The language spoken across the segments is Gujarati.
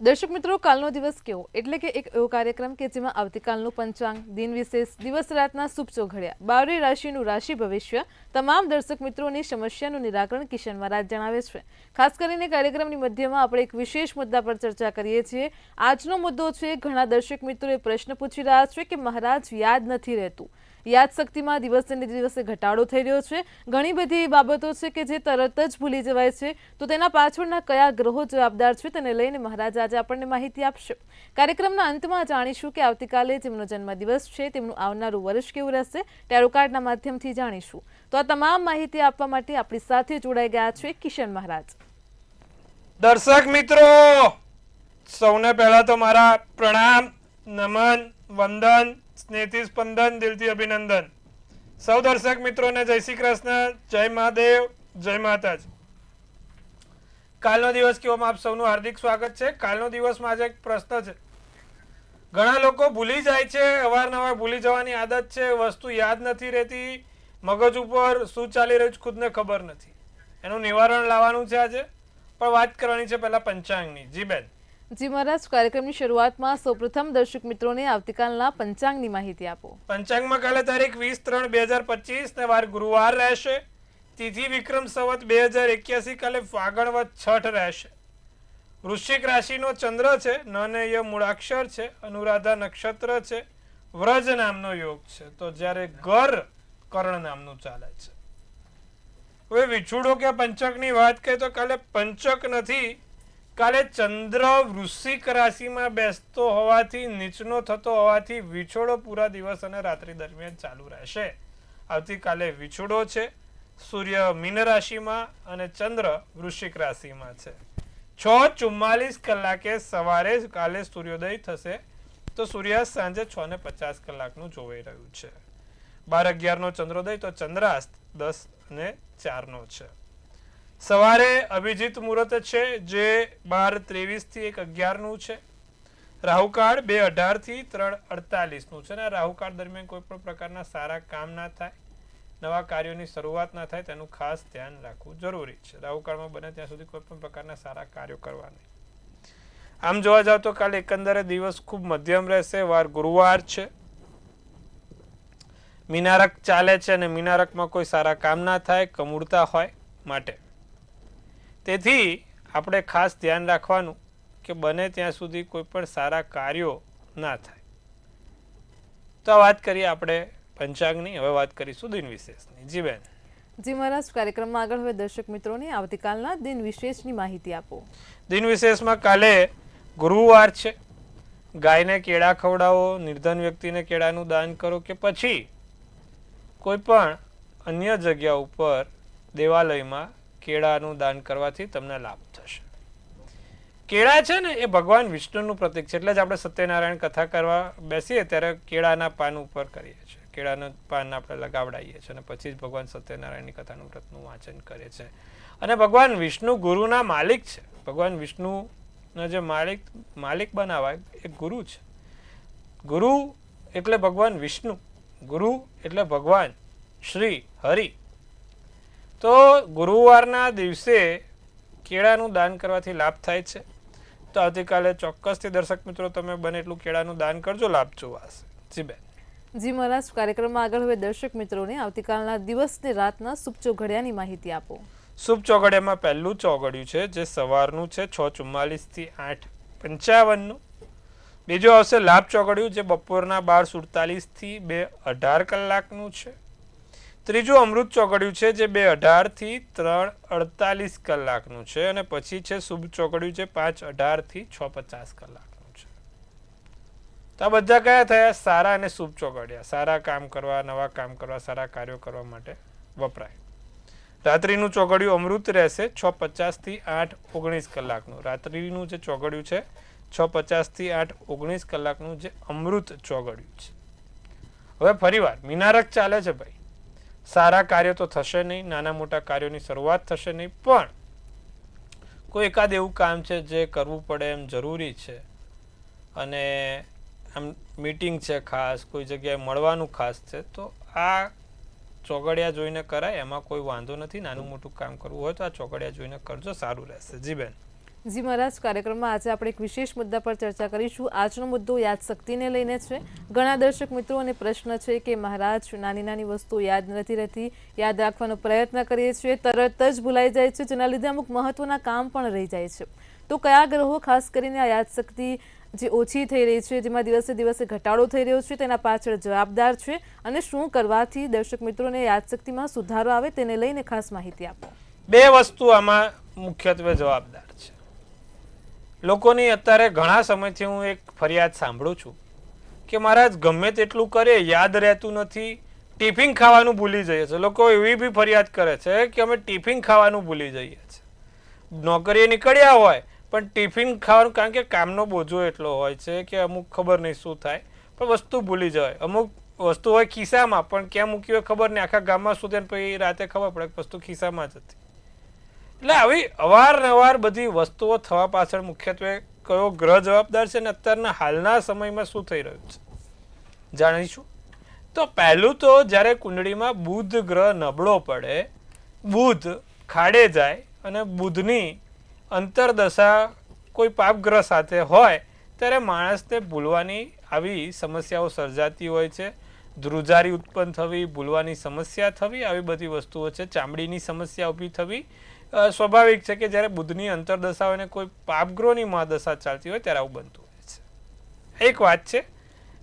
દર્શક મિત્રો, કાલનો દિવસ કેવો એટલે કે એક એવો કાર્યક્રમ કે જેમાં આવતીકાલનું પંચાંગ, દિન વિશેષ, દિવસ રાતના શુભ ચોઘડિયા, 12 રાશિનું રાશિ ભવિષ્ય, તમામ દર્શક મિત્રોની સમસ્યાનું નિરાકરણ કિશન મહારાજ જણાવે છે. ખાસ કરીને કાર્યક્રમની મધ્યમાં આપણે એક વિશેષ મુદ્દા પર ચર્ચા કરીએ છીએ. આજનો મુદ્દો છે, ઘણા દર્શક મિત્રોએ પ્રશ્ન પૂછી રહ્યા છે કે મહારાજ યાદ નથી રહેતું. યાદશક્તિમાં દિવસે ને દિવસે ઘટાડો થઈ રહ્યો છે. ઘણી બધી એવી બાબતો છે કે જે તરત જ ભૂલી જવાય છે. તો તેના પાછળના કયા ગ્રહો જવાબદાર છે તેને લઈને મહારાજ આજે આપણને માહિતી આપશે. કાર્યક્રમના અંતમાં જાણીશું કે આવતીકાલે જેમનો જન્મદિવસ છે તેમનું આવનારું વર્ષ કેવું રહેશે, ટેરો કાર્ડના માધ્યમથી જાણીશું. તો આ તમામ માહિતી આપવા માટે આપણી સાથે જોડાઈ ગયા છે કિશન મહારાજ. દર્શક મિત્રો, સૌને પહેલા તો મારા પ્રણામ, નમન, વંદન, સ્નેહથી સ્પંદન, દિલથી અભિનંદન. સૌ દર્શક મિત્રોને જય શ્રી કૃષ્ણ, જય મહાદેવ, જય માતાજી. કાલનો દિવસ કેવામાં આપ સૌનું હાર્દિક સ્વાગત છે. કાલનો દિવસમાં આજે એક પ્રશ્ન છે. ઘણા લોકો ભૂલી જાય છે, અવારનવાર ભૂલી જવાની આદત છે, વસ્તુ યાદ નથી રહેતી, મગજ ઉપર શું ચાલી રહ્યું છે ખુદને ખબર નથી. એનું નિવારણ લાવવાનું છે આજે, પણ વાત કરવાની છે પહેલા પંચાંગની. જી બેન. જી મહારાજ, કાર્યક્રમની શરૂઆતમાં સૌપ્રથમ દર્શક મિત્રોને આવતીકાલના પંચાંગની માહિતી આપો. પંચાંગમાં કાલે તારીખ 20/3/2025 ને વાર ગુરુવાર રહેશે. તિથિ વિક્રમ સંવત 2081 કાલે ફાગણ વદ છઠ રહેશે. વૃશ્ચિક રાશિનો ચંદ્ર છે, નનય મૂળાક્ષર છે, અનુરાધા નક્ષત્ર છે, વ્રજ નામનો યોગ છે. તો જ્યારે ગર કર્ણ નામનું ચાલે છે. હવે વિછુડો કે પંચકની વાત કરીએ તો કાલે પંચક નથી. કાલે ચંદ્ર વૃશ્ચિક રાશિમાં બેસતો હોવાથી, નીચનો થતો હોવાથી વિછોડો પૂરા દિવસ અને રાત્રિ દરમિયાન ચાલુ રહેશે. આવતીકાલે વિછોડો છે, સૂર્ય મીન રાશિમાં અને ચંદ્ર વૃશ્ચિક રાશિમાં છે. 6:44 કલાકે સવારે કાલે સૂર્યોદય થશે. તો સૂર્યાસ્ત સાંજે 6:50 કલાકનું જોવાઈ રહ્યું છે. 12:11 નો ચંદ્રોદય, તો ચંદ્રાસ્ત 10:04 નો છે. સવારે અભિજીત મુહૂર્ત છે, જે 12:23 થી 1:11 નું છે. રાહુકાળ 2:18 થી 3:48 નું છે. અને રાહુકાળ દરમિયાન કોઈ પણ પ્રકારના સારા કામ ના થાય, નવા કાર્યોની શરૂઆત ના થાય, તેનું ખાસ ધ્યાન રાખવું જરૂરી છે. રાહુકાળમાં બને ત્યાં સુધી કોઈ પણ પ્રકારના સારા કાર્યો કરવા નહીં. આમ જોવા જાવ તો કાલે એકંદરે દિવસ ખૂબ મધ્યમ રહેશે. વાર ગુરુવાર છે, મીનારક ચાલે છે અને મીનારકમાં કોઈ સારા કામ ના થાય, કમૂળતા હોય માટે. તેથી આપણે ખાસ ધ્યાન રાખવાનું કે બને ત્યાં સુધી કોઈ પણ સારા કાર્યો ના થાય. તો આ વાત કરીએ આપણે પંચાંગની. હવે વાત કરીશું દિન વિશેષની. જી બેન. જી મહારાજ, કાર્યક્રમમાં આગળ હવે દર્શક મિત્રોને આવતીકાલના દિન વિશેષની માહિતી આપો. દિન વિશેષમાં કાલે ગુરુવાર છે. ગાયને કેળા ખવડાવો, નિર્ધન વ્યક્તિને કેળાનું દાન કરો, કે પછી કોઈ પણ અન્ય જગ્યા ઉપર દેવાલયમાં કેળાનું દાન કરવાથી તમને લાભ થશે. કેળા છે ને એ ભગવાન વિષ્ણુનું પ્રતીક છે. એટલે જ આપણે સત્યનારાયણ કથા કરવા બેસીએ ત્યારે કેળાના પાન ઉપર કરીએ છીએ. કેળાનું પાન આપણે લગાવડાવીએ છીએ અને પછી જ ભગવાન સત્યનારાયણની કથાનું વ્રતનું વાંચન કરીએ છીએ. અને ભગવાન વિષ્ણુ ગુરુના માલિક છે. ભગવાન વિષ્ણુના જે માલિક બનાવાય એ ગુરુ છે. ગુરુ એટલે ભગવાન વિષ્ણુ, ગુરુ એટલે ભગવાન શ્રી હરિ. તો ગુરુવારના દિવસે કેળાનું દાન કરવાથી લાભ થાય છે. તો આવતીકાલે ચોક્કસથી દર્શક મિત્રો તમે બને એટલું કેળાનું દાન કરજો, લાભ જોવાશે. જી બેન. જી મહારાજ, કાર્યક્રમમાં આગળ હવે દર્શક મિત્રોને આવતીકાલના દિવસ ને રાતના શુભ ચોઘડિયાની માહિતી આપો. શુભ ચોઘડિયામાં પહેલું ચોઘડિયું છે, જે સવારનું છે 6:44 થી 8:55 નું. બીજું આવશે લાભ ચોઘડિયું, જે બપોરના 12:47 થી 2:18 કલાકનું છે. ત્રીજું અમૃત ચોઘડિયું છે, જે 2:18 થી 3:48 કલાકનું છે. અને પછી છે શુભ ચોઘડિયું, જે 5:18 થી 6:50 કલાકનું છે. તો આ બધા કયા થયા? સારા અને શુભ ચોઘડિયા. સારા કામ કરવા, નવા કામ કરવા, સારા કાર્યો કરવા માટે વપરાય. રાત્રિનું ચોઘડિયું અમૃત રહેશે, 6:50 થી 8:19 કલાકનું. રાત્રિનું જે ચોઘડિયું છે 6:50 થી 8:19 કલાકનું, જે અમૃત ચોઘડિયું છે. હવે ફરીવાર મીનારક ચાલે છે ભાઈ. સારા કાર્યો તો થશે નહીં, નાના મોટા કાર્યોની શરૂઆત થશે નહીં, પણ કોઈ એકાદ એવું કામ છે જે કરવું પડે એમ જરૂરી છે, અને આમ મીટિંગ છે ખાસ, કોઈ જગ્યાએ મળવાનું ખાસ છે, તો આ ચોઘડિયા જોઈને કરાય, એમાં કોઈ વાંધો નથી. નાનું મોટું કામ કરવું હોય તો આ ચોઘડિયા જોઈને કરજો, સારું રહેશે. જી બેન. જી મહારાજ, કાર્યક્રમમાં આજે આપણે એક વિશેષ મુદ્દા પર ચર્ચા કરીશું. આજનો મુદ્દો યાદશક્તિને લઈને છે. ઘણા દર્શક મિત્રોને પ્રશ્ન છે કે મહારાજ, નાની નાની વસ્તુઓ યાદ નથી રહેતી, યાદ રાખવાનો પ્રયત્ન કરીએ છીએ, તરત જ ભૂલાઈ જાય છે, જેના લીધે અમુક મહત્વના કામ પણ રહી જાય છે. તો કયા ગ્રહો ખાસ કરીને આ યાદશક્તિ જે ઓછી થઈ રહી છે, જેમાં દિવસે દિવસે ઘટાડો થઈ રહ્યો છે, તેના પાછળ જવાબદાર છે, અને શું કરવાથી દર્શક મિત્રોને યાદશક્તિમાં સુધારો આવે તેને લઈને ખાસ માહિતી આપો. બે વસ્તુ આમાં મુખ્યત્વે જવાબદાર છે. લોકોની અત્યારે ઘણા સમયથી હું એક ફરિયાદ સાંભળું છું કે મહારાજ ગમે તેટલું કરે યાદ રહેતું નથી, ટિફિન ખાવાનું ભૂલી જઈએ છે. લોકો એવી બી ફરિયાદ કરે છે કે અમે ટિફિન ખાવાનું ભૂલી જઈએ છીએ. નોકરીએ નીકળ્યા હોય પણ ટિફિન ખાવાનું, કારણ કે કામનો બોજો એટલો હોય છે કે અમુક ખબર નહીં શું થાય, પણ વસ્તુ ભૂલી જવાય. અમુક વસ્તુ હોય ખિસ્સામાં, પણ ક્યાં મૂકી હોય ખબર નહીં, આખા ગામમાં સુધી પછી રાતે ખબર પડે કે વસ્તુ ખિસ્સામાં જ હતી. એટલે આવી અવારનવાર બધી વસ્તુઓ થવા પાછળ મુખ્યત્વે કયો ગ્રહ જવાબદાર છે અને અત્યારના હાલના સમયમાં શું થઈ રહ્યું છે જાણીશું. તો પહેલું તો જ્યારે કુંડળીમાં બુધ ગ્રહ નબળો પડે, બુધ ખાડે જાય અને બુધની અંતરદશા કોઈ પાપ ગ્રહ સાથે હોય ત્યારે માણસને ભૂલવાની આવી સમસ્યાઓ સર્જાતી હોય છે. ધ્રુજારી ઉત્પન્ન થવી, ભૂલવાની સમસ્યા થવી, આવી બધી વસ્તુઓ છે. ચામડીની સમસ્યા ઊભી થવી સ્વાભાવિક છે કે જ્યારે બુધની અંતરદશા હોય ને કોઈ પાપગ્રહોની મહાદશા ચાલતી હોય ત્યારે આવું બનતું હોય છે. એક વાત છે,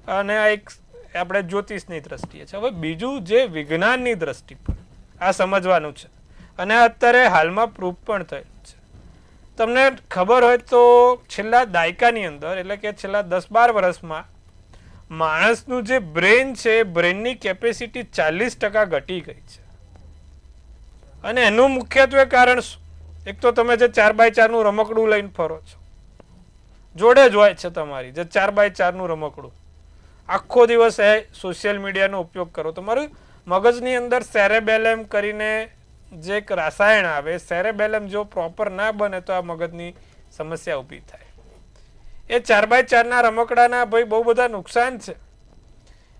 અને આ એક આપણે જ્યોતિષની દ્રષ્ટિએ છે. હવે બીજું જે વિજ્ઞાનની દ્રષ્ટિ પર આ સમજવાનું છે, અને અત્યારે હાલમાં પ્રૂફ પણ થયેલું છે. તમને ખબર હોય તો છેલ્લા દાયકાની અંદર, એટલે કે છેલ્લા 10-12 વર્ષમાં માણસનું જે બ્રેન છે, બ્રેનની કેપેસિટી 40% ઘટી ગઈ છે. અને એનું મુખ્યત્વે કારણ શું? એક તો તમે જે 4x4નું રમકડું લઈને ફરો છો, જોડે જ હોય છે તમારી જે 4x4નું રમકડું, આખો દિવસ એ સોશિયલ મીડિયાનો ઉપયોગ કરો, તમારું મગજની અંદર સેરેબેલમ કરીને જે એક રસાયણ આવે, સેરેબેલમ જો પ્રોપર ના બને તો આ મગજની સમસ્યા ઊભી થાય. એ 4x4ના રમકડાના ભાઈ બહુ બધા નુકસાન છે.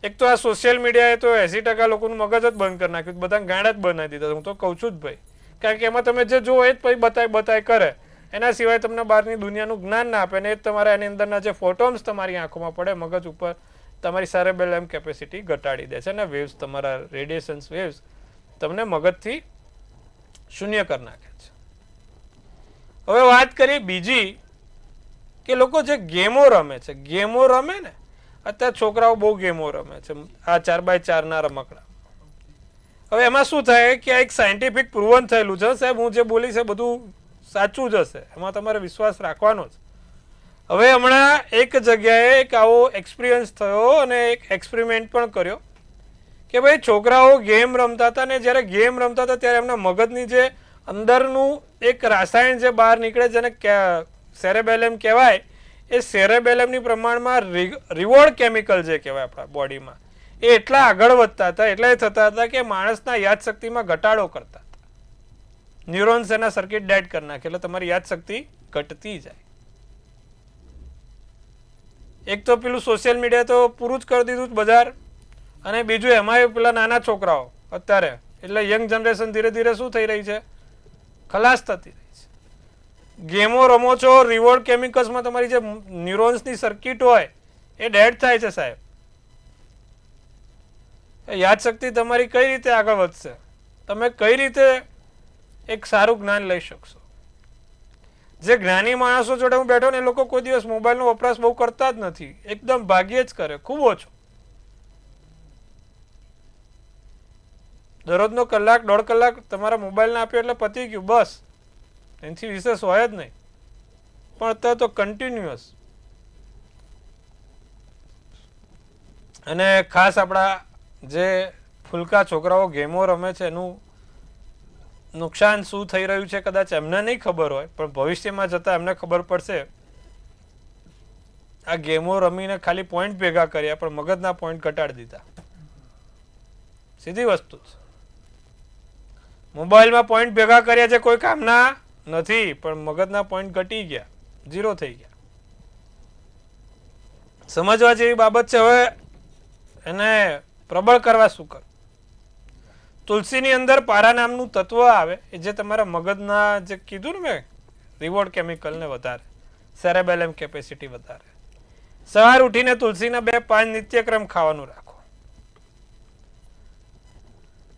એક તો આ સોશિયલ મીડિયાએ તો 80% લોકોનું મગજ જ બંધ કરી નાખ્યું, બધાને ગાંડા જ બનાવી દીધા. હું તો કહું છું જ ભાઈ, કારણ કે એમાં તમે જે જુઓ એ જ પછી બતાય કરે, એના સિવાય તમને બહારની દુનિયાનું જ્ઞાન ના આપે, ને એ જ તમારા એની અંદરના જે ફોટોન્સ તમારી આંખોમાં પડે, મગજ ઉપર તમારી સેરેબેલમ કેપેસિટી ઘટાડી દે છે, અને વેવ્સ, તમારા રેડિયેશન્સ વેવ્સ તમને મગજથી શૂન્ય કરી નાખે છે. હવે વાત કરીએ બીજી, કે લોકો જે ગેમો રમે છે, ગેમો રમે ને, અત્યારે છોકરાઓ બહુ ગેમો રમે છે આ 4x4ના રમકડા. હવે એમાં શું થાય કે આ એક સાયન્ટિફિક પ્રૂવન થયેલું છે. સાહેબ હું જે બોલીશ એ બધું સાચું જ હશે, એમાં તમારે વિશ્વાસ રાખવાનો જ. હવે હમણાં એક જગ્યાએ એક આવો એક્સપિરિયન્સ થયો અને એક એક્સપેરિમેન્ટ પણ કર્યો કે ભાઈ છોકરાઓ ગેમ રમતા હતા, ને જ્યારે ગેમ રમતા હતા ત્યારે એમના મગજની જે અંદરનું એક રાસાયણ જે બહાર નીકળે, જેને સેરેબેલમ કહેવાય, એ સેરેબેલમની પ્રમાણમાં રિવોર્ડ કેમિકલ જે કહેવાય આપણા બોડીમાં, એ એટલા આગળ વધતા હતા, એટલા થતા હતા કે માણસના યાદશક્તિમાં ઘટાડો કરતા હતા. ન્યુરોન્સ એના સર્કિટ ડેડ કરી નાખે, એટલે તમારી યાદશક્તિ ઘટતી જાય. એક તો પેલું સોશિયલ મીડિયા તો પૂરું જ કરી દીધું બજાર, અને બીજું એમાંય પેલા નાના છોકરાઓ અત્યારે, એટલે યંગ જનરેશન ધીરે ધીરે શું થઈ રહી છે, ખલાસ થતી રહી છે. ગેમો રમો છો, રિવોર્ડ કેમિકલ્સમાં તમારી જે ન્યુરોન્સની સર્કિટ હોય એ ડેડ થાય છે સાહેબ. યાદશક્તિ તમારી કઈ રીતે આગળ વધશે? તમે કઈ રીતે એક સારું જ્ઞાન લઈ શકશો? જે જ્ઞાની માણસો જોડે હું બેઠો ને એ લોકો કોઈ દિવસ મોબાઈલનો વપરાશ બહુ કરતા જ નથી, એકદમ ભાગ્યે જ કરે, ખૂબ ઓછો. દરરોજનો 1-1.5 કલાક તમારા મોબાઈલને આપ્યો એટલે પતી ગયું, બસ. એનાથી વિશેષ હોય જ નહીં. પણ અત્યારે તો કન્ટિન્યુઅસ. અને ખાસ આપણા જે ફૂલકા છોકરાઓ ગેમો રમે છે એનું નુકસાન શું થઈ રહ્યું છે કદાચ એમને નહીં ખબર હોય, પણ ભવિષ્યમાં જતાં એમને ખબર પડશે. આ ગેમો રમીને ખાલી પોઈન્ટ ભેગા કર્યા પણ મગજના પોઈન્ટ ઘટાડી દીધા. સીધી વસ્તુ છે. મોબાઈલમાં પોઈન્ટ ભેગા કર્યા છે, કોઈ કામના નથી, પણ મગજના પોઈન્ટ ઘટી ગયા, 0 થઈ ગયા. સમજવા જેવી બાબત છે. હવે એને પ્રબળ કરવા શું કર? તુલસીની અંદર પારા નામનું તત્વ આવે, એ જે તમારા મગજના જે કીધું ને મેં રિવોર્ડ કેમિકલને વધારે, સેરેબેલમ કેપેસિટી વધારે. સવાર ઉઠીને તુલસીના 2 પાન નિત્યક્રમ ખાવાનું રાખો.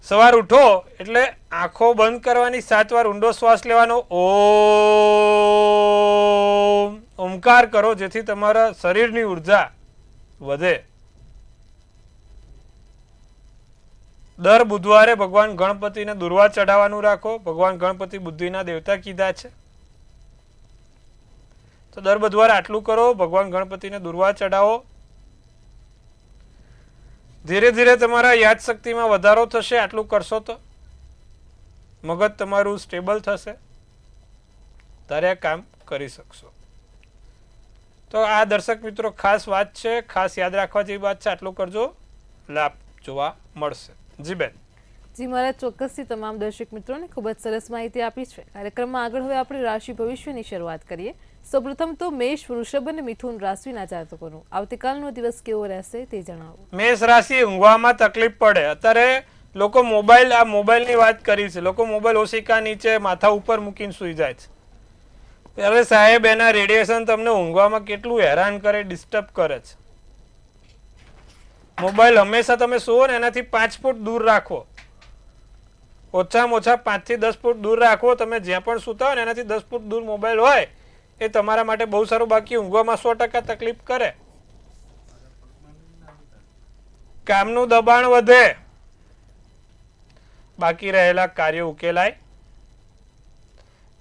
સવાર ઉઠો એટલે આંખો બંધ કરવાની, 7 વાર ઊંડો શ્વાસ લેવાનો, ઓમ ઓમકાર કરો, જેથી તમારા શરીરની ઉર્જા વધે. દર બુધવારે ભગવાન ગણપતિને દુર્વા ચઢાવવાનું રાખો. ભગવાન ગણપતિ બુદ્ધિના દેવતા કીધા છે, તો દર બુધવારે આટલું કરો. ભગવાન ગણપતિને દુર્વા ચઢાવો. ધીરે ધીરે તમારા યાદશક્તિમાં વધારો થશે. આટલું કરશો તો મગજ તમારું સ્ટેબલ થશે, ત્યારે આ કામ કરી શકશો. તો આ દર્શક મિત્રો ખાસ વાત છે, ખાસ યાદ રાખવા જેવી વાત છે. આટલું કરજો, લાભ જોવા મળશે. જી બેન. જી મહારાજ, ચોક્કસથી તમામ દર્શક મિત્રોને ખૂબ જ સરસ માહિતી આપી છે. કાર્યક્રમમાં આગળ હવે આપણે રાશિ ભવિષ્યની શરૂઆત કરીએ. સૌપ્રથમ તો મેષ, વૃષભ અને મિથુન રાશિના જાતકોનું આવતીકાલનો દિવસ કેવો રહેશે તે જણાવો. મેષ રાશિ, ઊંઘવામાં તકલીફ પડે. અત્યારે લોકો મોબાઈલની વાત કરી છે. લોકો મોબાઈલ ઓશિકા નીચે માથા ઉપર મૂકીને સુઈ જાય છે. ત્યારે સાહેબ, એના રેડિયેશન તમને ઊંઘવામાં કેટલું હેરાન કરે, ડિસ્ટર્બ કરે છે. મોબાઈલ હંમેશા તમે સુવો ને એનાથી 5 ફૂટ દૂર રાખો. ઓછામાં ઓછા 5 થી 10 ફૂટ દૂર રાખવો. તમે જ્યાં પણ સૂતા હોય ને એનાથી 10 ફૂટ દૂર મોબાઈલ હોય એ તમારા માટે બહુ સારું. બાકી ઊંઘવામાં 100% તકલીફ કરે. કામનું દબાણ વધે. બાકી રહેલા કાર્યો ઉકેલાય.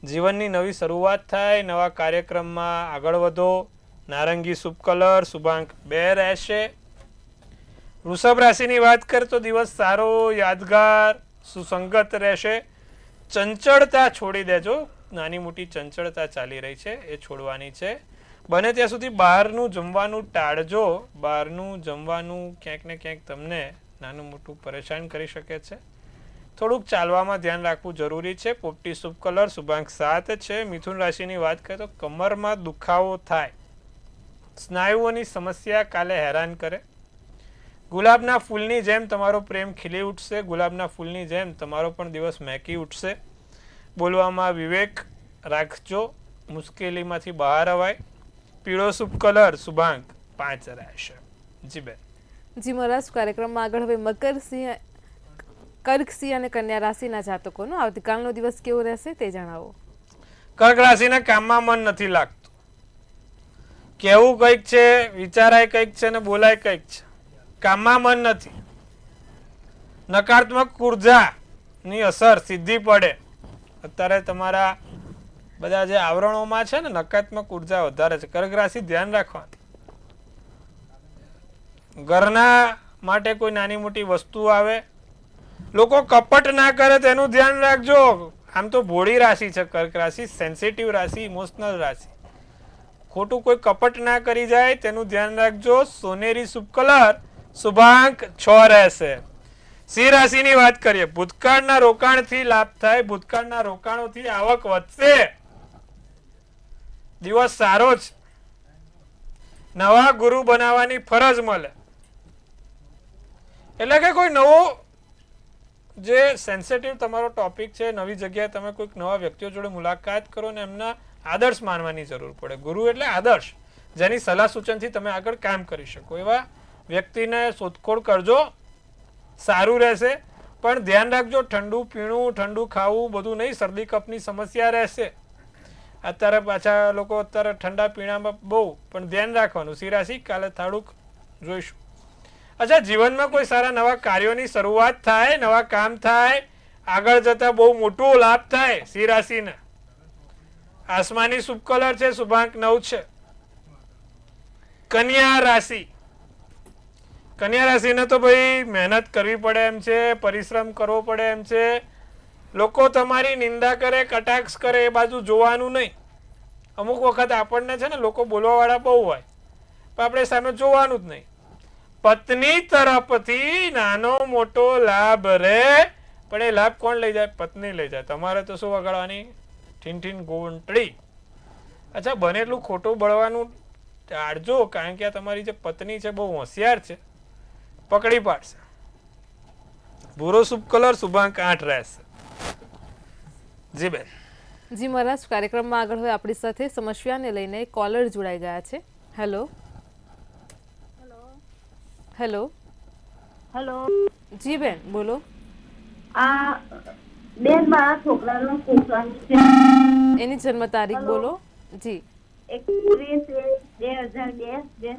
જીવનની નવી શરૂઆત થાય. નવા કાર્યક્રમમાં આગળ વધો. નારંગી શુભ કલર, શુભાંક 2 રહેશે. વૃષભ રાશિની વાત કરીએ તો દિવસ સારો, યાદગાર, સુસંગત રહેશે. ચંચળતા છોડી દેજો. નાની મોટી ચંચળતા ચાલી રહી છે, એ છોડવાની છે. બને ત્યાં સુધી બહારનું જમવાનું ટાળજો. બહારનું જમવાનું ક્યાંક ને ક્યાંક તમને નાનું મોટું પરેશાન કરી શકે છે. થોડુંક ચાલવામાં ધ્યાન રાખવું જરૂરી છે. પોપટી શુભ કલર, શુભાંક 7 છે. મિથુન રાશિની વાત કરીએ તો કમરમાં દુખાવો થાય. સ્નાયુઓની સમસ્યા કાલે હેરાન કરે. ગુલાબના ફૂલની જેમ તમારો પ્રેમ ખીલી ઉઠશે. ગુલાબના ફૂલની જેમ તમારો પણ દિવસ મહેકી ઉઠશે. બોલવામાં વિવેક રાખજો. મુશ્કેલીમાંથી બહાર અવાય. પીળો શુભ કલર, શુભાંક 5 રહેશે. જી બેન. જી મહારાજ, કાર્યક્રમમાં આગળ હવે મકર, સિંહ, કર્ક, સિંહ અને કન્યા રાશિના જાતકોનો આવતીકાલનો દિવસ કેવો રહેશે તે જણાવો. કર્ક રાશિના કામમાં મન નથી લાગતું. કેવું કંઈક છે, વિચારાય કંઈક છે ને બોલાય કંઈક છે. કામમાં મન નથી. નકારાત્મક ઉર્જાની અસર સીધી પડે. અત્યારે તમારા બધા જે આવરણોમાં છે ને નકારાત્મક ઉર્જા વધારે છે. કર્ક રાશિ ધ્યાન રાખવાનું. ઘરના માટે કોઈ નાની મોટી વસ્તુ આવે. લોકો કપટ ના કરે તેનું ધ્યાન રાખજો. આમ તો ભોળી રાશિ છે કર્ક રાશિ, સેન્સિટિવ રાશિ, ઇમોશનલ રાશિ. ખોટું કોઈ કપટ ના કરી જાય તેનું ધ્યાન રાખજો. સોનેરી શુભ કલર, શુભાંક 6 રહેશે. સિંહ રાશિની વાત કરીએ. ભૂતકાળના રોકાણથી લાભ થાય. ભૂતકાળના રોકાણોથી આવક વધશે. દિવસ સારો જ. નવા ગુરુ બનાવવાની ફરજ મળે. એટલે કે કોઈ નવો જે સેન્સિટિવ તમારો ટોપિક છે, નવી જગ્યાએ તમે કોઈક નવા વ્યક્તિઓ જોડે મુલાકાત કરો ને એમના આદર્શ માનવાની જરૂર પડે. ગુરુ એટલે આદર્શ, જેની સલાહ સૂચનથી તમે આગળ કામ કરી શકો. એવા વ્યક્તિને શોધખોળ કરજો, સારું રહેશે. પણ ધ્યાન રાખજો, ઠંડુ પીણું, ઠંડુ ખાવું બધું નહીં. શરદી કફની સમસ્યા રહેશે. અત્યારે પાછા લોકો ઠંડા પીણામાં બહુ, પણ ધ્યાન રાખવાનું. સિંહ રાશિ, કાલે થોડુંક જોઈશું. અચ્છા, જીવનમાં કોઈ સારા નવા કાર્યોની શરૂઆત થાય, નવા કામ થાય, આગળ જતા બહુ મોટો લાભ થાય સિંહ રાશિને. આસમાની શુભ કલર છે, શુભાંક 9 છે. કન્યા રાશિ. કન્યા રાશિને તો ભાઈ મહેનત કરવી પડે એમ છે, પરિશ્રમ કરવો પડે એમ છે. લોકો તમારી નિંદા કરે, કટાક્ષ કરે એ બાજુ જોવાનું નહીં. અમુક વખત આપણને છે ને લોકો બોલવાવાળા બહુ હોય, પણ આપણે સામે જોવાનું જ નહીં. પત્ની તરફથી નાનો મોટો લાભ રહે, પણ એ લાભ કોણ લઈ જાય? પત્ની લઈ જાય. તમારે તો શું વગાડવાની? ઠીન ઠીન ગોંટડી. અચ્છા, બને એટલું ખોટું બળવાનું ટાળજો, કારણ કે આ તમારી જે પત્ની છે બહુ હોશિયાર છે, પકડી પાડશે. ભૂરો શુભ કલર, શુભાંક 8 રહેશે. જી બેન. જી મહારાજ, કાર્યક્રમમાં આગળ હવે આપણી સાથે સમસ્યાને લઈને કોલર જોડાઈ ગયા છે. હેલો. હેલો. હેલો. જી બેન, બોલો. આ બેન મારા છોકરાનું પૂછવાનું છે. એની જન્મ તારીખ હેલો. બોલો. જી 21/1/2002.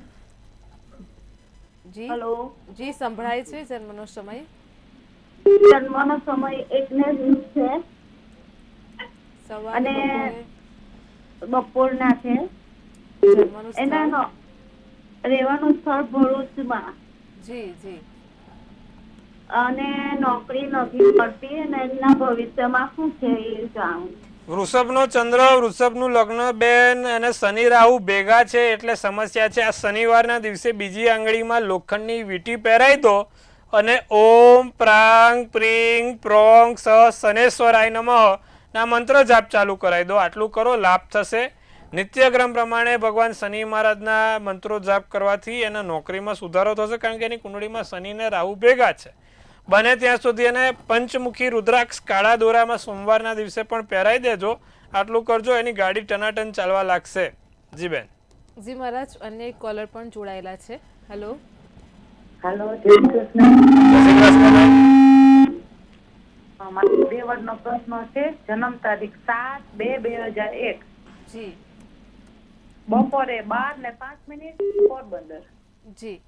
જી હેલો. જી સંભળાય છે. જન્મનો સમય જન્મનો સમય 1:20 છે સવારે અને બપોરે બપોરના છે. જન્મનું સ્થળ એના રહેવાનું સ્થળ ભરૂચમાં જી જી અને નોકરી નથી કરતી અને એના ભવિષ્યમાં શું છે એ જાણું. વૃષભનો ચંદ્ર, વૃષભનું લગ્ન બેન, અને શનિ રાહુ ભેગા છે એટલે સમસ્યા છે. આ શનિવારના દિવસે બીજી આંગળીમાં લોખંડની વીંટી પહેરાઈ દો અને ઓમ પ્રાંગ પ્રીંગ પ્રોંગ સ શનેશ્વરાય નમઃ ના મંત્ર જાપ ચાલુ કરાવી દો. આટલું કરો, લાભ થશે. નિત્યક્રમ પ્રમાણે ભગવાન શનિ મહારાજના મંત્રો જાપ કરવાથી એના નોકરીમાં સુધારો થશે, કારણ કે એની કુંડળીમાં શનિ ને રાહુ ભેગા છે. બને ત્યાં સુધી એને પંચમુખી રુદ્રાક્ષ કાળા દોરામાં સોમવારના દિવસે પણ પહેરાઈ દેજો. આટલું કરજો, એની ગાડી ટનાટન ચાલવા લાગશે. જી બેન. જી મહારાજ, અન્ય એક કોલર પણ જોડાયેલા છે. હેલો. હેલો, જય કૃષ્ણ. જય શ્રી કૃષ્ણ બેન. મારો 2 વર્ષનો પ્રશ્ન છે. જન્મ તારીખ 7/2/2001, જી બપોરે 12:05 પોરબંદર. જી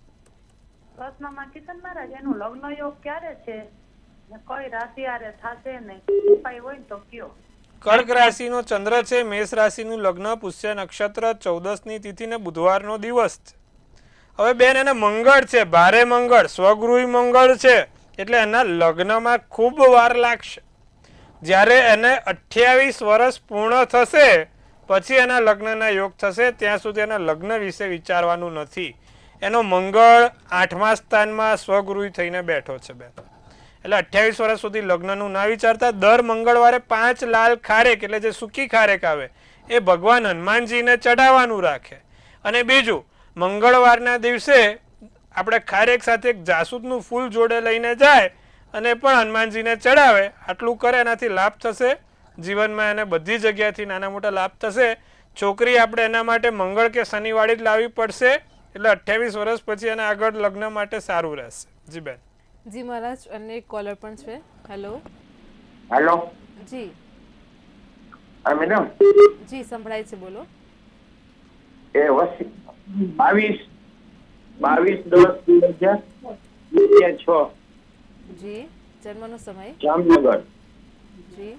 પ્રશ્નમાં કિશન મહારાજ એનું લગ્ન યોગ ક્યારે છે ને કઈ રાશિ આરે થશે ને ઉપાય હોય તો કયો. કર્ક રાશિનો ચંદ્ર છે, મેષ રાશિનું લગ્ન, પુષ્ય નક્ષત્ર, 14ની તિથિ ને બુધવારનો દિવસ છે. હવે બેન એને મંગળ છે, ભારે મંગળ, સ્વગૃહી મંગળ છે, એટલે એના લગ્નમાં ખૂબ વાર લાગશે. જ્યારે એને 28 વર્ષ પૂર્ણ થશે પછી એના લગ્નના યોગ થશે. ત્યાં સુધી એના લગ્ન વિશે વિચારવાનું નથી. એનો મંગળ 8મા સ્થાનમાં સ્વગૃહી થઈને બેઠો છે બેન. એટલે 28 વર્ષ સુધી લગ્નનું ના વિચારતા. દર મંગળવારે 5 લાલ ખારેક, એટલે જે સૂકી ખારેક આવે, એ ભગવાન હનુમાનજીને ચડાવવાનું રાખે. અને બીજું, મંગળવારના દિવસે આપણે ખારેક સાથે એક જાસૂદનું ફૂલ જોડે લઈને જાય અને પણ હનુમાનજીને ચડાવે. આટલું કરે, એનાથી લાભ થશે. જીવનમાં એને બધી જગ્યાથી નાના મોટા લાભ થશે. છોકરી આપણે એના માટે મંગળ કે શનિવાળી જ લાવવી પડશે. એટલે 28 વર્ષ પછી એને આગળ લગ્ન માટે સારું રહેશે. જી બેન. જી મહારાજ, અન્ય એક કોલર પણ છે. હેલો. હેલો, જી હા મેડમ, જી સંભળાય છે, બોલો. એ 22/10/2006 જી જન્મનો સમય જામનગર, જી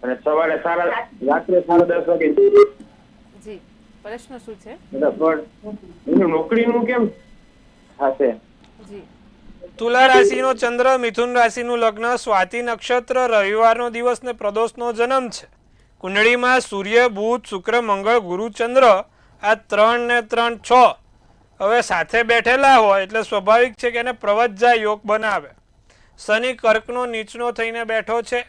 અને સવારે રાત્રે 10:30 વાગે. જી પ્રશ્ન શું છે? એનું નોકરીનું કેમ થશે? જી તુલા રાશિનો ચંદ્ર, મિથુન રાશિનું લગ્ન, સ્વાતિ નક્ષત્ર, રવિવારનો દિવસ ને પ્રદોષનો જન્મ છે. કુંડળીમાં સૂર્ય, બુધ, શુક્ર, મંગળ, ગુરુ, ચંદ્ર, આ 3 ને 3 6 હવે સાથે બેઠેલા હોય એટલે સ્વાભાવિક છે કે એને પ્રવજ્જા યોગ બનાવે. શનિ કર્કનો નીચનો થઈને બેઠો છે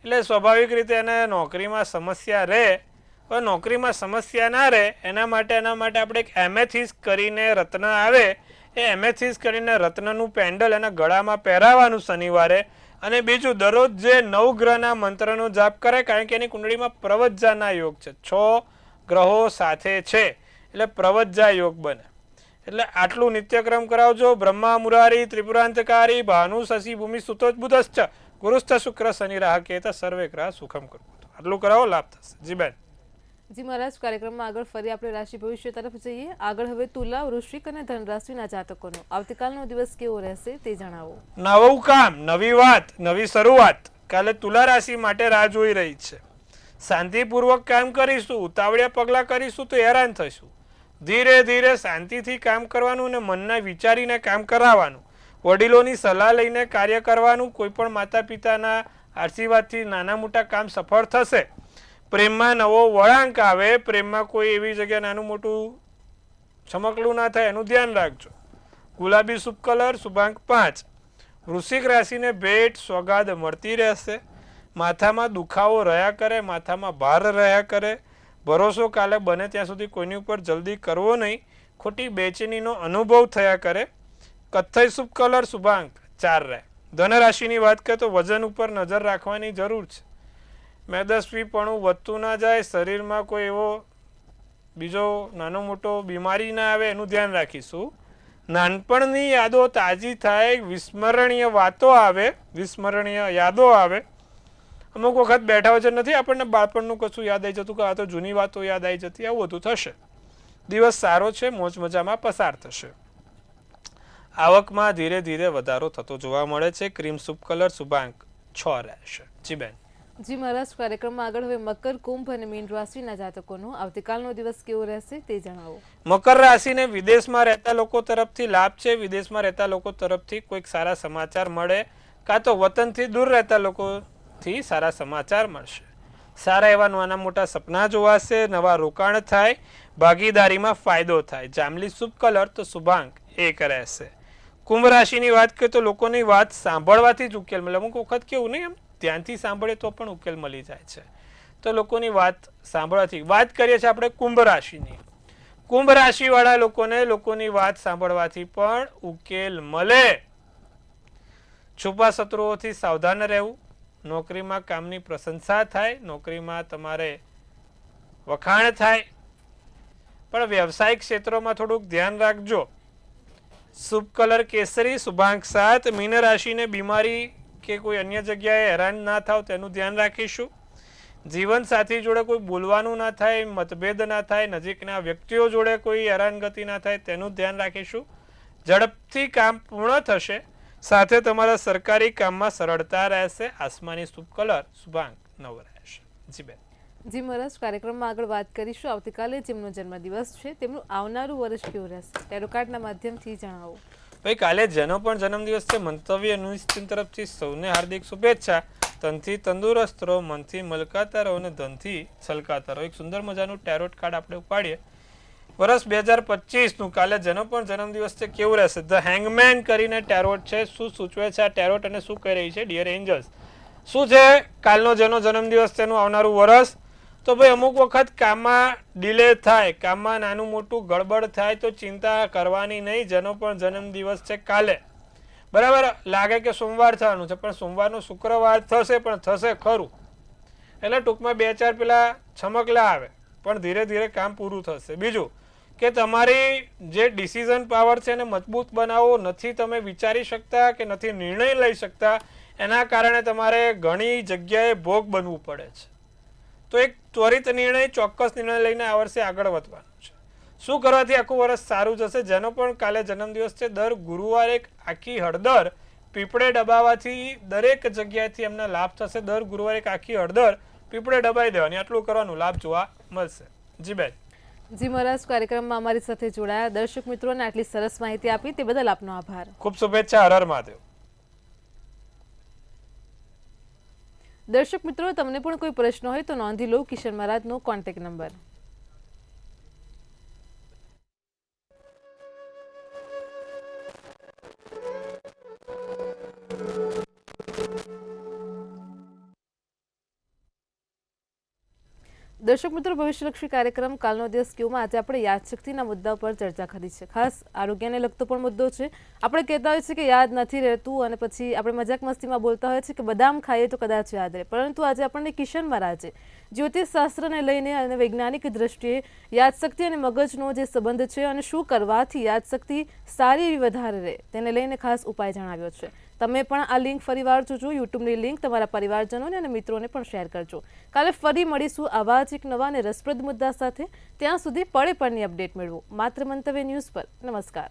એટલે સ્વાભાવિક રીતે એને નોકરીમાં સમસ્યા રહે. હવે નોકરીમાં સમસ્યા ના રહે એના માટે આપણે એક એમેથિસ કરીને રત્ન આવે, એ એમેથિસ કરીને રત્નનું પેન્ડલ એના ગળામાં પહેરાવાનું શનિવારે. અને બીજું, દરરોજ જે 9 ગ્રહના મંત્રનો જાપ કરે, કારણ કે એની કુંડળીમાં પ્રવજ્જાના યોગ છે, 6 ગ્રહો સાથે છે એટલે પ્રવજ્જા યોગ બને. એટલે આટલું નિત્યક્રમ કરાવજો. બ્રહ્મા મુરારી ત્રિપુરાંતકારી ભાનુ શશી ભૂમિ સુતો બુધશ્ચ ગુરુસ્થ શુક્ર શનિ રાહ કેત સર્વે ગ્રહ સુખમ કરું. આટલું કરાવો, લાભ થશે. જી બેન. જી મહારાજ, કાર્યક્રમમાં આગળ ફરી આપણે રાશિ ભવિષ્ય તરફ જઈએ. આગળ હવે તુલા, વૃશ્ચિક અને ધન રાશિના જાતકોનો આવતીકાલનો દિવસ કેવો રહેશે તે જણાવો. નવું કામ, નવી વાત, નવી શરૂઆત કાલે તુલા રાશિ માટે રાહ જોઈ રહી છે. શાંતિપૂર્વક કામ કરીશું, ઉતાવળિયા પગલાં કરીશું તો હેરાન થઈશું. ધીરે ધીરે શાંતિથી કામ કરવાનું અને મનના વિચારીને કામ કરાવવાનું. વડીલોની સલાહ લઈને કાર્ય કરવાનું. કોઈ પણ માતા પિતાના આશીર્વાદથી નાના મોટા કામ સફળ થશે. પ્રેમમાં નવો વળાંક આવે. પ્રેમમાં કોઈ એવી જગ્યાએ નાનું મોટું ચમકલું ના થાય એનું ધ્યાન રાખજો. ગુલાબી શુભ કલર, શુભાંક 5. વૃશ્ચિક રાશિને ભેટ સોગાદ મળતી રહેશે. માથામાં દુખાવો રહ્યા કરે, માથામાં ભાર રહ્યા કરે. ભરોસો કાલે બને ત્યાં સુધી કોઈની ઉપર જલ્દી કરવો નહીં. ખોટી બેચેનીનો અનુભવ થયા કરે. કથ્થઈ શુભ કલર, શુભાંક 4 રહે. ધન રાશિની વાત કરીએ તો વજન ઉપર નજર રાખવાની જરૂર છે. મેદસ્વીપણું વધતું ના જાય, શરીરમાં કોઈ એવો બીજો નાનો મોટો બીમારી ના આવે એનું ધ્યાન રાખીશું. નાનપણની યાદો તાજી થાય, વિસ્મરણીય વાતો આવે, વિસ્મરણીય યાદો આવે. અમુક વખત બેઠા હોય છે નથી આપણને બાળપણનું કશું યાદ આવી જતું કે આ તો જૂની વાતો યાદ આવી જતી, આવું બધું થશે. દિવસ સારો છે, મોજ મજામાં પસાર થશે. આવકમાં ધીરે ધીરે વધારો થતો જોવા મળે છે. ક્રીમ શુભ કલર શુભાંક 6 રહેશે. જી બેન. જી મહારાજ, કાર્યક્રમમાં આગળ હવે મકર, કુંભ અને મીન રાશિના જાતકોનો આવતીકાલનો દિવસ કેવો રહેશે તે જણાવો. મકર રાશિને વિદેશમાં રહેતા લોકો તરફથી લાભ છે. વિદેશમાં રહેતા લોકો તરફથી કોઈક સારા સમાચાર મળે, કાં તો વતનથી દૂર રહેતા લોકોથી સારા સમાચાર મળશે. સારા એવા નાના મોટા સપના જોવાશે, નવા રોકાણ થાય, ભાગીદારીમાં ફાયદો થાય. જાંબલી શુભ કલર તો શુભાંક 1 રહેશે. કુંભ રાશિની વાત કરીએ તો લોકોની વાત સાંભળવાથી જ ઉકેલ મળે. અમુક વખત કેવું નહીં, એમ ધ્યાનથી સાંભળે તો પણ ઉકેલ મળી જાય છે. તો લોકોની વાત સાંભળવાથી વાત કરીએ છીએ આપણે કુંભ રાશિની. કુંભ રાશિવાળા લોકોને લોકોની વાત સાંભળવાથી પણ ઉકેલ મળે. છુપા શત્રુઓથી સાવધાન રહેવું. નોકરીમાં કામની પ્રશંસા થાય, નોકરીમાં તમારે વખાણ થાય, પણ વ્યવસાયિક ક્ષેત્રોમાં થોડુંક ધ્યાન રાખજો. શુભ કલર કેસરી શુભાંક 7. મીન રાશિને બીમારી કે કોઈ અન્ય જગ્યાએ હેરાન ના થાવ તેનું ધ્યાન રાખીશું. જીવન સાથી જોડે કોઈ બોલવાનું ના થાય, મતભેદ ના થાય, નજીકના વ્યક્તિઓ જોડે કોઈ હેરાનગતિ ના થાય તેનું ધ્યાન રાખીશું. ઝડપથી કામ પૂર્ણ થશે. સાથે તમારા સરકારી કામમાં સરળતા રહેશે. આસમાની શુભ કલર શુભાંક 9 રહેશે. જી બેન. જી મહારાજ, કાર્યક્રમમાં આગળ વાત કરીશું આવતીકાલે જેમનો જન્મદિવસ છે તેમનું આવનારું વર્ષ કેવું રહેશે ટેરો કાર્ડના માધ્યમથી જણાવો. ભાઈ, કાલે જેનો પણ જન્મદિવસ છે, મંતવ્ય ન્યૂઝ ટીમ તરફથી સૌને હાર્દિક શુભેચ્છા. તનથી તંદુરસ્ત રહો, મનથી મલકાતા રહો અને ધનથી છલકાતા રહો. એક સુંદર મજાનું ટેરોટ કાર્ડ આપણે ઉપાડીએ. વર્ષ 2025નું કાલે જેનો પણ જન્મદિવસ છે કેવું રહેશે. ધ હેંગમેન કરીને ટેરોટ છે. શું સૂચવે છે આ ટેરોટ અને શું કહી રહી છે ડિયર એન્જલ્સ? શું છે કાલનો જેનો જન્મદિવસ તેનું આવનારું વર્ષ? તો ભાઈ, અમુક વખત કામમાં ડિલે થાય, કામમાં નાનું મોટું ગડબડ થાય તો ચિંતા કરવાની નહીં. જેનો પણ જન્મદિવસ છે કાલે, બરાબર, લાગે કે સોમવાર થવાનું છે પણ સોમવારનો શુક્રવાર થશે, પણ થશે ખરું. એટલે ટૂંકમાં 2-4 પેલા છમકલા આવે પણ ધીરે ધીરે કામ પૂરું થશે. બીજું કે તમારી જે ડિસિઝન પાવર છે એને મજબૂત બનાવો. નથી તમે વિચારી શકતા કે નથી નિર્ણય લઈ શકતા, એના કારણે તમારે ઘણી જગ્યાએ ભોગ બનવું પડે છે. તો એક ત્વરિત નિર્ણય, ચોક્કસ નિર્ણય લઈને આ વર્ષે આગળ વધવાનું છે. શું કરવાથી આખું વર્ષ સારું જશે? જેનો પણ કાલે જન્મદિવસ છે, દર ગુરુવારે એક આખી હળદર પીપળે દબાવવાથી દરેક જગ્યાએથી એમને લાભ થશે. દર ગુરુવારે એક આખી હળદર પીપળે દબાઈ દેવાની, આટલું કરવાનું, લાભ જોવા મળશે. જી બેન. જી મહારાજ, કાર્યક્રમમાં અમારી સાથે જોડાયા દર્શક મિત્રોને આટલી સરસ માહિતી આપી તે બદલ આપનો આભાર. ખૂબ શુભેચ્છા. હર હર મહાદેવ. દર્શક મિત્રો, તમને પણ કોઈ પ્રશ્ન હોય તો નોંધી લો કિશન મહારાજનો કોન્ટેક્ટ નંબર. દર્શક મિત્રો, ભવિષ્યલક્ષી કાર્યક્રમ કાલનો દિવસ કેવમાં આજે આપણે યાદશક્તિના મુદ્દા પર ચર્ચા કરી છે. ખાસ આરોગ્યને લગતો પણ મુદ્દો છે. આપણે કહેતા હોઈએ છીએ કે યાદ નથી રહેતું અને પછી આપણે મજાક મસ્તીમાં બોલતા હોઈએ છીએ કે બદામ ખાઈએ તો કદાચ યાદ રહે, પરંતુ આજે આપણને કિશન મહારાજે જ્યોતિષશાસ્ત્રને લઈને અને વૈજ્ઞાનિક દ્રષ્ટિએ યાદશક્તિ અને મગજનો જે સંબંધ છે અને શું કરવાથી યાદશક્તિ સારી એવી વધારે રહે તેને લઈને ખાસ ઉપાય જણાવ્યો છે. તમે પણ આ લિંક ફરીવાર જોજો. યુટ્યુબની લિંક તમારા પરિવારજનોને અને મિત્રોને પણ શેર કરજો. કાલે ફરી મળીશું આવા જ એક નવા અને રસપ્રદ મુદ્દા સાથે. ત્યાં સુધી પળે પળની અપડેટ મેળવો માત્ર મંતવ્ય ન્યૂઝ પર. નમસ્કાર.